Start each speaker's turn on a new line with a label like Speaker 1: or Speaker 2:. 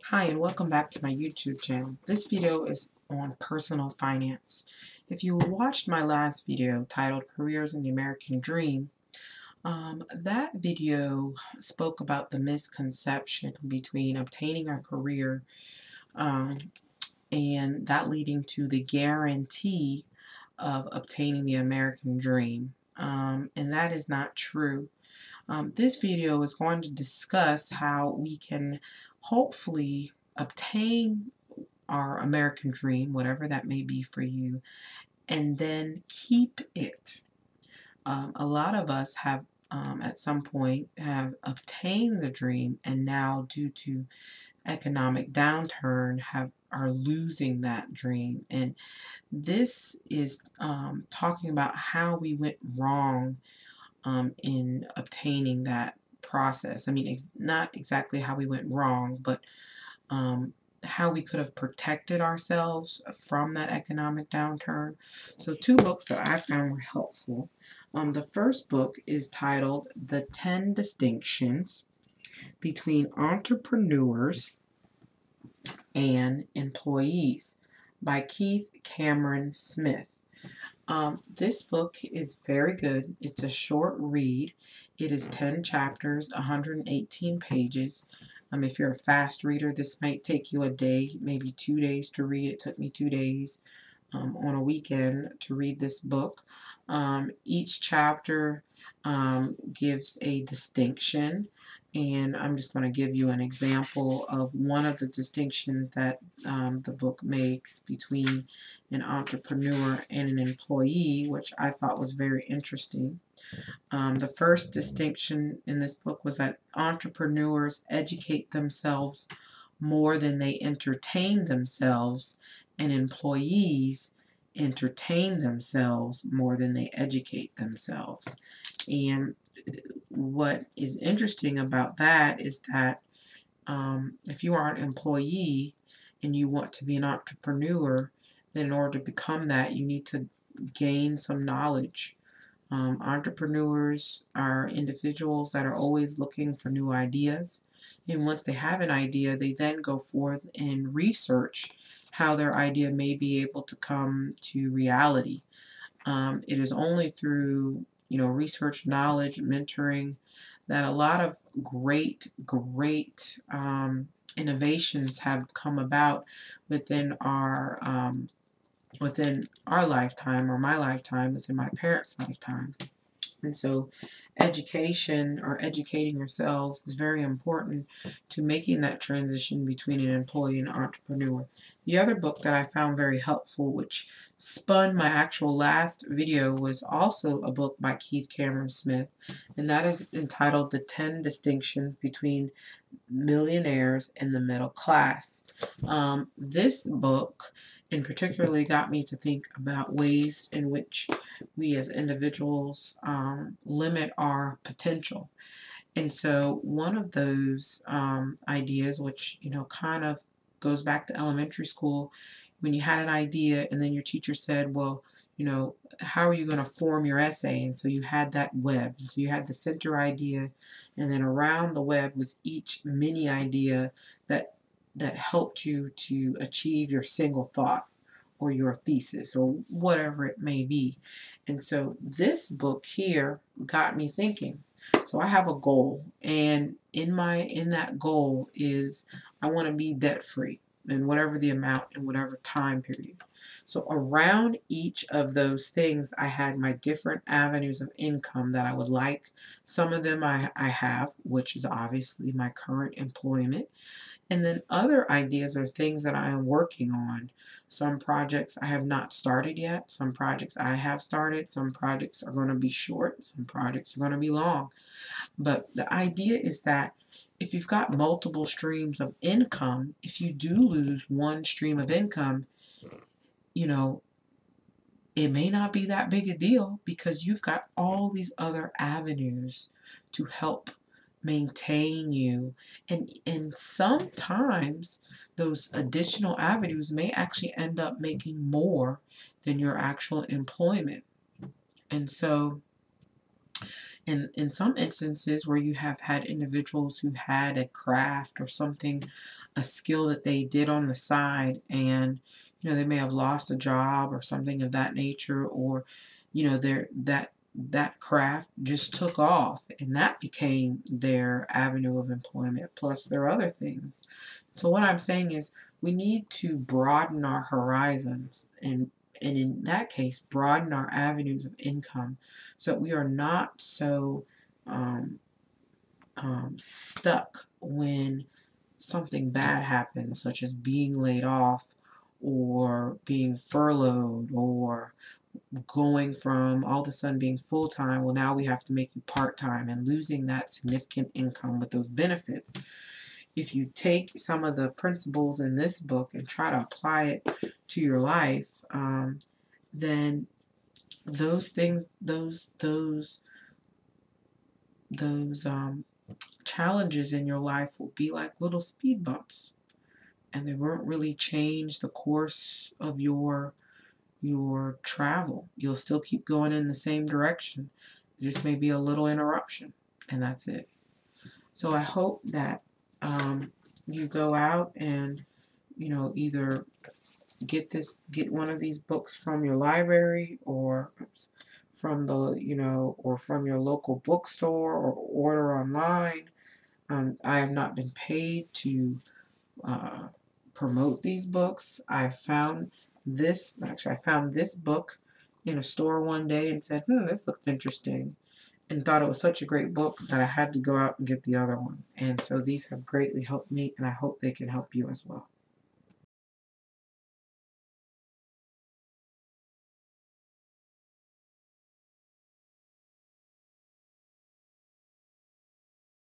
Speaker 1: Hi and welcome back to my YouTube channel. This video is on personal finance. If you watched my last video titled Careers in the American Dream, that video spoke about the misconception between obtaining a career um, and that leading to the guarantee of obtaining the American dream. And that is not true. This video is going to discuss how we can hopefully obtain our American dream, whatever that may be for you, and then keep it. A lot of us have at some point have obtained the dream and now due to economic downturn are losing that dream. And this is talking about how we went wrong in obtaining that process. I mean, not exactly how we went wrong, but how we could have protected ourselves from that economic downturn. So two books that I found were helpful. The first book is titled The 10 Distinctions Between Entrepreneurs and Employees by Keith Cameron Smith. This book is very good. It's a short read. It is 10 chapters, 118 pages. If you're a fast reader, this might take you a day, maybe 2 days to read. It took me 2 days on a weekend to read this book. Each chapter gives a distinction, and I'm just going to give you an example of one of the distinctions that the book makes between an entrepreneur and an employee, which I thought was very interesting. The first distinction in this book was that entrepreneurs educate themselves more than they entertain themselves, and employees entertain themselves more than they educate themselves. And what is interesting about that is that if you are an employee and you want to be an entrepreneur, then in order to become that, you need to gain some knowledge. Entrepreneurs are individuals that are always looking for new ideas. And once they have an idea, they then go forth and research how their idea may be able to come to reality. It is only through research, knowledge, mentoring that a lot of great innovations have come about within our lifetime, or my lifetime, within my parents' lifetime. And so education, or educating yourselves, is very important to making that transition between an employee and an entrepreneur. The other book that I found very helpful, which spun my actual last video, was also a book by Keith Cameron Smith, and that is entitled The 10 Distinctions Between Millionaires and the Middle Class. This book in particularly got me to think about ways in which we as individuals limit our potential. And so one of those ideas, which kind of goes back to elementary school, when you had an idea and then your teacher said, well, how are you going to form your essay? And so you had that web. And so you had the center idea, and then around the web was each mini idea that helped you to achieve your single thought or your thesis or whatever it may be. And so this book here got me thinking. So I have a goal, and in that goal is I want to be debt free, in whatever the amount in whatever time period. So around each of those things, I had my different avenues of income that I would like. Some of them I have, which is obviously my current employment. And then other ideas are things that I am working on. Some projects I have not started yet. Some projects I have started. Some projects are going to be short. Some projects are going to be long. But the idea is that if you've got multiple streams of income, if you do lose one stream of income, it may not be that big a deal because you've got all these other avenues to help maintain you. And sometimes those additional avenues may actually end up making more than your actual employment. And so And in some instances where you have had individuals who had a craft or something, a skill that they did on the side, and they may have lost a job or something of that nature, or that craft just took off and that became their avenue of employment, plus there are other things. So what I'm saying is we need to broaden our horizons, and in that case broaden our avenues of income, so that we are not so um, stuck when something bad happens, such as being laid off or being furloughed, or going from all of a sudden being full-time, well, now we have to make you part-time, and losing that significant income with those benefits. If you take some of the principles in this book and try to apply it to your life, then those things, those challenges in your life will be like little speed bumps, and they won't really change the course of your travel. You'll still keep going in the same direction. There just may be a little interruption, and that's it. So I hope that you go out and either get one of these books from your library, or from the or from your local bookstore, or order online. I have not been paid to uh, promote these books. I found this book in a store one day and said, this looked interesting, and thought it was such a great book that I had to go out and get the other one. And so these have greatly helped me, and I hope they can help you as well.